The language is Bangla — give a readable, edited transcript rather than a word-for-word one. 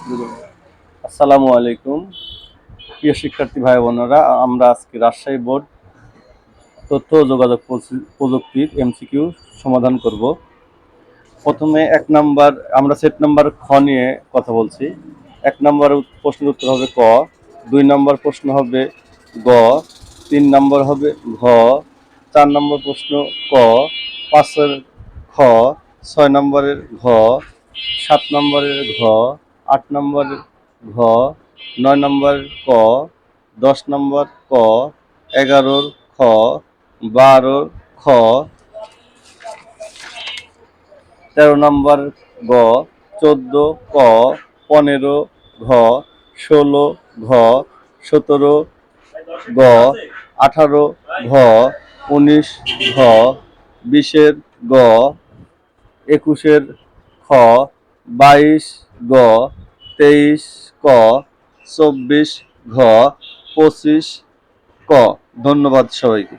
আসসালামু আলাইকুম প্রিয় শিক্ষার্থী ভাই বোনেরা, আমরা আজকে রাজশাহী বোর্ড তথ্য ও যোগাযোগ প্রযুক্তির এমসিকিউ সমাধান করব। প্রথমে এক নাম্বার, আমরা সেট নাম্বার খ নিয়ে কথা বলছি। এক নাম্বার প্রশ্নের উত্তর হবে ক, 2 নম্বর প্রশ্ন হবে গ, 3 নম্বর হবে ঘ, 4 নম্বর প্রশ্ন ক, 5-এর খ, 6 নম্বরের ঘ, 7 নম্বরের ঘ, 8 নম্বরের ঘ, 9 নম্বরের ক, 10 নম্বর ক, 11-র খ, 12-র খ, 13 নম্বর গ, 14 ক, 15 ঘ, 16 ঘ, 17 গ, 18 ঘ, 19 ঘ, 20-এর গ, 21-এর খ, 22 গ, 23 ক, 24 ঘ, 25 ক। ধন্যবাদ সবাইকে।